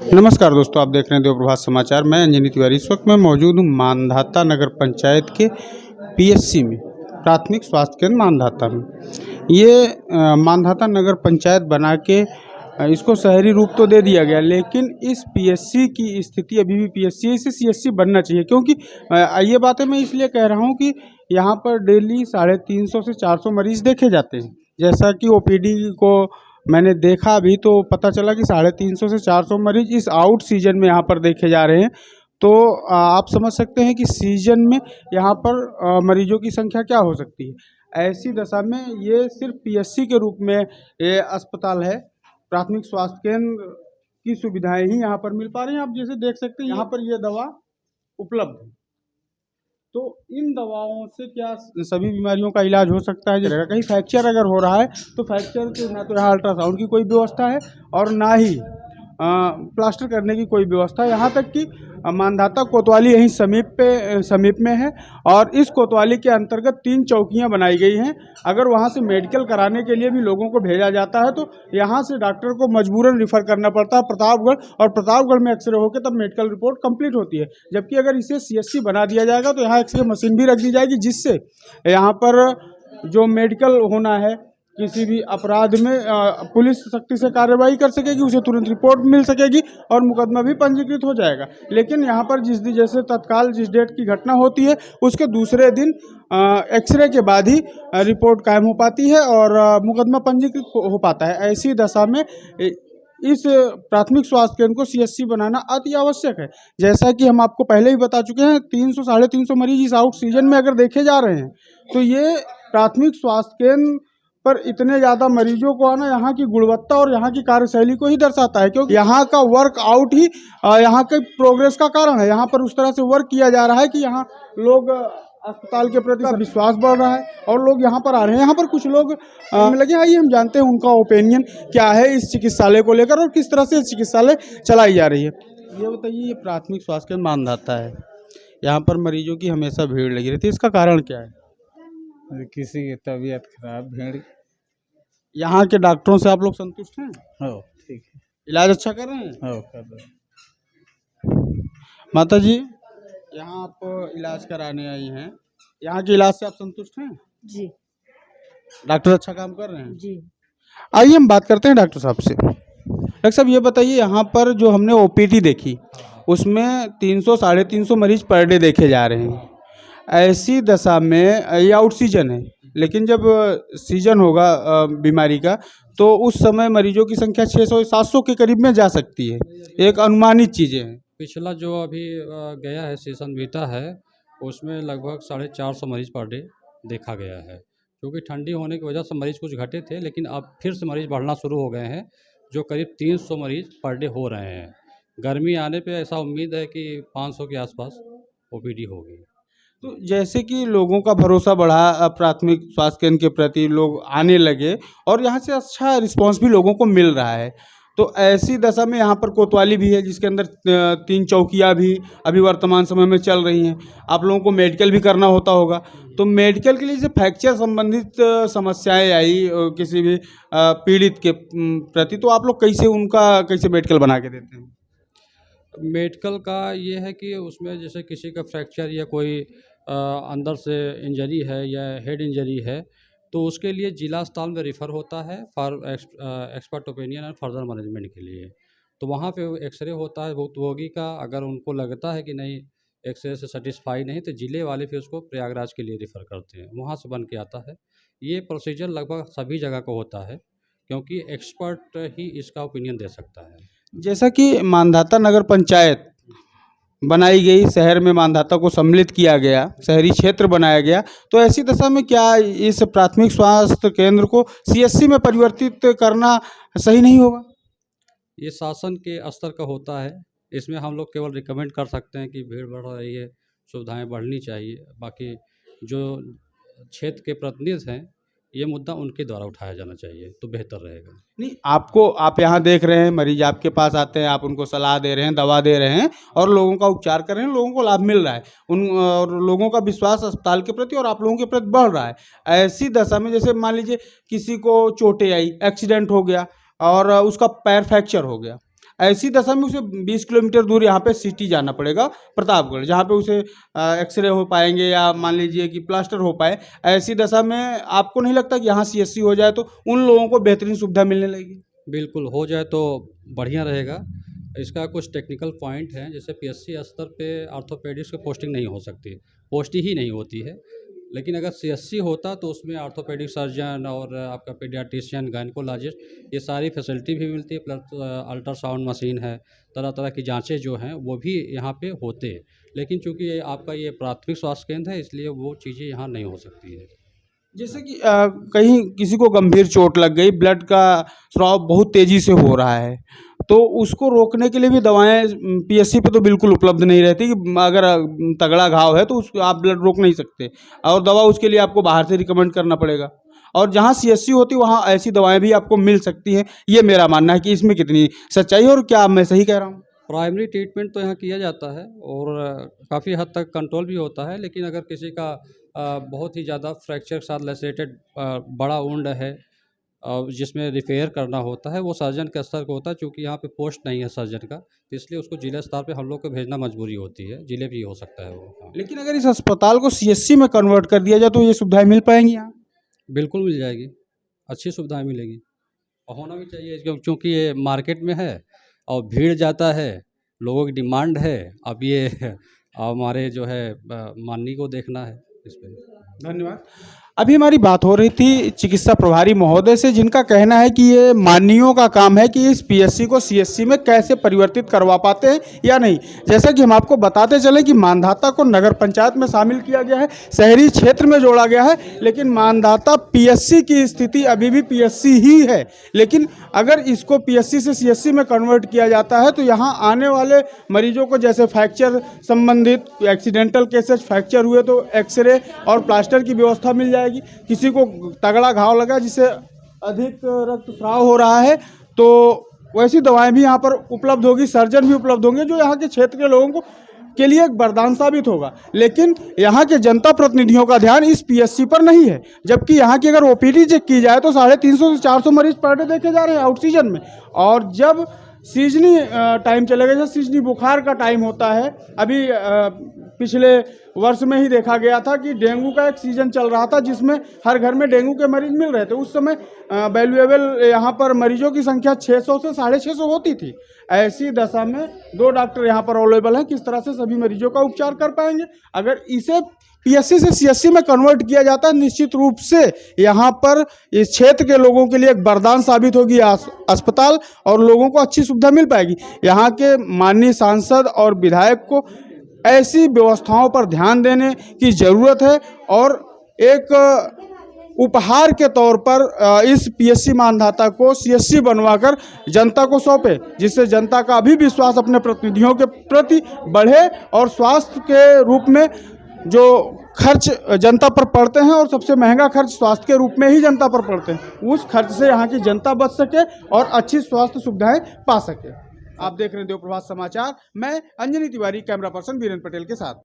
नमस्कार दोस्तों, आप देख रहे हैं देव प्रभात समाचार। मैं अंजनी तिवारी। इस वक्त मैं मौजूद हूँ मांधाता नगर पंचायत के पीएचसी में, प्राथमिक स्वास्थ्य केंद्र मांधाता में। ये मांधाता नगर पंचायत बना के इसको शहरी रूप तो दे दिया गया, लेकिन इस पीएचसी की स्थिति अभी भी पीएचसी है। इसे सीएचसी बनना चाहिए, क्योंकि ये बातें मैं इसलिए कह रहा हूँ कि यहाँ पर डेली 350 से 400 मरीज देखे जाते हैं। जैसा कि ओपीडी को मैंने देखा अभी, तो पता चला कि 350 से 400 मरीज इस आउट सीजन में यहाँ पर देखे जा रहे हैं। तो आप समझ सकते हैं कि सीजन में यहाँ पर मरीजों की संख्या क्या हो सकती है। ऐसी दशा में ये सिर्फ पीएचसी के रूप में ये अस्पताल है, प्राथमिक स्वास्थ्य केंद्र की सुविधाएं ही यहाँ पर मिल पा रही हैं। आप जैसे देख सकते हैं यहाँ पर ये दवा उपलब्ध है। तो इन दवाओं से क्या सभी बीमारियों का इलाज हो सकता है? जगह कहीं फ्रैक्चर अगर हो रहा है तो फ्रैक्चर के ना तो यहाँ अल्ट्रासाउंड की कोई व्यवस्था है और ना ही प्लास्टर करने की कोई व्यवस्था है। यहाँ तक कि मांधाता कोतवाली यहीं समीप में है और इस कोतवाली के अंतर्गत 3 चौकियाँ बनाई गई हैं। अगर वहाँ से मेडिकल कराने के लिए भी लोगों को भेजा जाता है तो यहाँ से डॉक्टर को मजबूरन रिफ़र करना पड़ता है प्रतापगढ़, और प्रतापगढ़ में एक्सरे होकर तब मेडिकल रिपोर्ट कंप्लीट होती है। जबकि अगर इसे सीएचसी बना दिया जाएगा तो यहाँ एक्सरे मशीन भी रख दी जाएगी, जिससे यहाँ पर जो मेडिकल होना है, किसी भी अपराध में पुलिस सख्ती से कार्रवाई कर सकेगी, उसे तुरंत रिपोर्ट मिल सकेगी और मुकदमा भी पंजीकृत हो जाएगा। लेकिन यहाँ पर जैसे तत्काल जिस डेट की घटना होती है उसके दूसरे दिन एक्सरे के बाद ही रिपोर्ट कायम हो पाती है और मुकदमा पंजीकृत हो पाता है। ऐसी दशा में इस प्राथमिक स्वास्थ्य केंद्र को सीएचसी बनाना अति आवश्यक है। जैसा कि हम आपको पहले ही बता चुके हैं, 300-350 मरीज इस आउट सीजन में अगर देखे जा रहे हैं तो ये प्राथमिक स्वास्थ्य केंद्र पर इतने ज़्यादा मरीजों को आना यहाँ की गुणवत्ता और यहाँ की कार्यशैली को ही दर्शाता है, क्योंकि यहाँ का वर्क आउट ही यहाँ के प्रोग्रेस का कारण है। यहाँ पर उस तरह से वर्क किया जा रहा है कि यहाँ लोग अस्पताल के प्रति विश्वास बढ़ रहा है और लोग यहाँ पर आ रहे हैं। यहाँ पर कुछ लोग लगे, आइए हम जानते हैं उनका ओपिनियन क्या है इस चिकित्सालय को लेकर और किस तरह से चिकित्सालय चलाई जा रही है। ये बताइए, ये प्राथमिक स्वास्थ्य केंद्र मांधाता है, यहाँ पर मरीजों की हमेशा भीड़ लगी रहती है, इसका कारण क्या है? किसी की तबीयत खराब, भीड़। यहाँ के डॉक्टरों से आप लोग संतुष्ट हैं? हो ठीक है, इलाज अच्छा कर रहे हैं? हो कर रहे। माता जी, यहाँ आप इलाज कराने आई हैं, यहाँ के इलाज से आप संतुष्ट हैं? जी डॉक्टर अच्छा काम कर रहे हैं? जी। आइए हम बात करते हैं डॉक्टर साहब से। डॉक्टर साहब, ये बताइए, यहाँ पर जो हमने ओपीडी देखी उसमें 300-350 मरीज पर डे देखे जा रहे हैं। ऐसी दशा में ये आउट सीजन है, लेकिन जब सीजन होगा बीमारी का तो उस समय मरीजों की संख्या 600-700 के करीब में जा सकती है। एक अनुमानित चीज़ें हैं। पिछला जो अभी गया है सेशन बीता है, उसमें लगभग 450 मरीज पर डे देखा गया है। क्योंकि ठंडी होने की वजह से मरीज कुछ घटे थे, लेकिन अब फिर से मरीज बढ़ना शुरू हो गए हैं, जो करीब 300 मरीज पर डे हो रहे हैं। गर्मी आने पे ऐसा उम्मीद है कि 500 के आसपास ओपीडी होगी। तो जैसे कि लोगों का भरोसा बढ़ा प्राथमिक स्वास्थ्य केंद्र के प्रति, लोग आने लगे और यहाँ से अच्छा रिस्पांस भी लोगों को मिल रहा है, तो ऐसी दशा में यहाँ पर कोतवाली भी है जिसके अंदर 3 चौकियाँ भी अभी वर्तमान समय में चल रही हैं। आप लोगों को मेडिकल भी करना होता होगा, तो मेडिकल के लिए जैसे फ्रैक्चर संबंधित समस्याएं आई किसी भी पीड़ित के प्रति, तो आप लोग कैसे मेडिकल बना के देते हैं? मेडिकल का ये है कि उसमें जैसे किसी का फ्रैक्चर या कोई अंदर से इंजरी है या हेड इंजरी है, तो उसके लिए जिला अस्पताल में रिफ़र होता है for expert opinion and further management के लिए। तो वहाँ पे एक्सरे होता है रोगी का। अगर उनको लगता है कि नहीं, एक्सरे से सेटिस्फाई नहीं, तो जिले वाले फिर उसको प्रयागराज के लिए रिफ़र करते हैं, वहाँ से बन के आता है। ये प्रोसीजर लगभग सभी जगह को होता है, क्योंकि एक्सपर्ट ही इसका ओपिनियन दे सकता है। जैसा कि मांधाता नगर पंचायत बनाई गई, शहर में मांधाता को सम्मिलित किया गया, शहरी क्षेत्र बनाया गया, तो ऐसी दशा में क्या इस प्राथमिक स्वास्थ्य केंद्र को सीएचसी में परिवर्तित करना सही नहीं होगा? ये शासन के स्तर का होता है, इसमें हम लोग केवल रिकमेंड कर सकते हैं कि भीड़ बढ़ रही है, सुविधाएं बढ़नी चाहिए। बाकी जो क्षेत्र के प्रतिनिधि हैं, ये मुद्दा उनके द्वारा उठाया जाना चाहिए तो बेहतर रहेगा। नहीं, आप यहाँ देख रहे हैं, मरीज आपके पास आते हैं, आप उनको सलाह दे रहे हैं, दवा दे रहे हैं और लोगों का उपचार कर रहे हैं, लोगों को लाभ मिल रहा है, और लोगों का विश्वास अस्पताल के प्रति और आप लोगों के प्रति बढ़ रहा है। ऐसी दशा में जैसे मान लीजिए किसी को चोटें आई, एक्सीडेंट हो गया और उसका पैर फ्रैक्चर हो गया, ऐसी दशा में उसे 20 किलोमीटर दूर यहाँ पे सिटी जाना पड़ेगा प्रतापगढ़, जहाँ पे उसे एक्सरे हो पाएंगे या मान लीजिए कि प्लास्टर हो पाए। ऐसी दशा में आपको नहीं लगता कि यहाँ CSC हो जाए तो उन लोगों को बेहतरीन सुविधा मिलने लगेगी? बिल्कुल हो जाए तो बढ़िया रहेगा। इसका कुछ टेक्निकल पॉइंट हैं, जैसे PSC स्तर पे ऑर्थोपेडिक्स की पोस्टिंग नहीं हो सकती, पोस्टिंग ही नहीं होती है। लेकिन अगर CSC होता तो उसमें ऑर्थोपेडिक सर्जन और आपका पीडियाट्रिशियन, गायनेकोलॉजिस्ट, ये सारी फैसिलिटी भी मिलती है। प्लस अल्ट्रासाउंड मशीन है, तरह तरह की जांचें जो हैं वो भी यहाँ पे होते हैं। लेकिन चूँकि ये आपका ये प्राथमिक स्वास्थ्य केंद्र है, इसलिए वो चीज़ें यहाँ नहीं हो सकती है। जैसे कि कहीं किसी को गंभीर चोट लग गई, ब्लड का स्राव बहुत तेज़ी से हो रहा है, तो उसको रोकने के लिए भी दवाएं PSC पे तो बिल्कुल उपलब्ध नहीं रहती कि अगर तगड़ा घाव है तो उस आप ब्लड रोक नहीं सकते और दवा उसके लिए आपको बाहर से रिकमेंड करना पड़ेगा। और जहाँ CSC होती वहाँ ऐसी दवाएं भी आपको मिल सकती हैं। ये मेरा मानना है कि इसमें कितनी सच्चाई है और क्या मैं सही कह रहा हूँ? प्राइमरी ट्रीटमेंट तो यहाँ किया जाता है और काफ़ी हद तक कंट्रोल भी होता है। लेकिन अगर किसी का बहुत ही ज़्यादा फ्रैक्चर के साथ लैसेटेड बड़ा वुंड है जिसमें रिपेयर करना होता है, वो सर्जन के स्तर का होता है। चूँकि यहाँ पे पोस्ट नहीं है सर्जन का, तो इसलिए उसको जिला स्तर पे हम लोग को भेजना मजबूरी होती है। जिले भी हो सकता है वो। हाँ। लेकिन अगर इस अस्पताल को CSC में कन्वर्ट कर दिया जाए तो ये सुविधाएं मिल पाएंगी यहाँ? बिल्कुल मिल जाएगी, अच्छी सुविधाएं मिलेगी और होना भी चाहिए, क्योंकि ये मार्केट में है और भीड़ जाता है, लोगों की डिमांड है। अब ये हमारे जो है माननीय को देखना है इस पर। धन्यवाद। अभी हमारी बात हो रही थी चिकित्सा प्रभारी महोदय से, जिनका कहना है कि ये माननीयों का काम है कि इस PSC को CSC में कैसे परिवर्तित करवा पाते हैं या नहीं। जैसा कि हम आपको बताते चले कि मानधाता को नगर पंचायत में शामिल किया गया है, शहरी क्षेत्र में जोड़ा गया है, लेकिन मानधाता PSC की स्थिति अभी भी PSC ही है। लेकिन अगर इसको PSC से CSC में कन्वर्ट किया जाता है तो यहाँ आने वाले मरीजों को, जैसे फ्रैक्चर संबंधित एक्सीडेंटल केसेस, फ्रैक्चर हुए तो एक्सरे और प्लास्टर की व्यवस्था मिल जाएगी। किसी को तगड़ा घाव लगा जिससे अधिक रक्तस्राव हो रहा है तो वैसी दवाएं भी यहाँ पर उपलब्ध होगी, सर्जन भी उपलब्ध होंगे, जो यहाँ के क्षेत्र के लोगों को के लिए एक वरदान साबित होगा। लेकिन यहाँ के जनता प्रतिनिधियों का ध्यान इस PSC पर नहीं है, जबकि यहाँ की अगर OPD चेक की जाए तो 350 से 400 मरीज पर डे देखे जा रहे हैं आउट सीजन में। और जब सीजनी टाइम चलेगा, जैसे सीजनी बुखार का टाइम होता है, अभी पिछले वर्ष में ही देखा गया था कि डेंगू का एक सीजन चल रहा था जिसमें हर घर में डेंगू के मरीज मिल रहे थे। उस समय वैल्यूएबल यहाँ पर मरीजों की संख्या 600 से 650 होती थी। ऐसी दशा में 2 डॉक्टर यहाँ पर अवेलेबल हैं, किस तरह से सभी मरीजों का उपचार कर पाएंगे? अगर इसे PSC से CSC में कन्वर्ट किया जाता है, निश्चित रूप से यहाँ पर इस क्षेत्र के लोगों के लिए एक वरदान साबित होगी अस्पताल और लोगों को अच्छी सुविधा मिल पाएगी। यहाँ के माननीय सांसद और विधायक को ऐसी व्यवस्थाओं पर ध्यान देने की ज़रूरत है और एक उपहार के तौर पर इस PSC मानधाता को CSC बनवाकर जनता को सौंपे, जिससे जनता का भी विश्वास अपने प्रतिनिधियों के प्रति बढ़े और स्वास्थ्य के रूप में जो खर्च जनता पर पड़ते हैं, और सबसे महंगा खर्च स्वास्थ्य के रूप में ही जनता पर पड़ते हैं, उस खर्च से यहाँ की जनता बच सके और अच्छी स्वास्थ्य सुविधाएं पा सके। आप देख रहे हैं देव प्रभात समाचार। मैं अंजनी तिवारी, कैमरा पर्सन वीरेंद्र पटेल के साथ।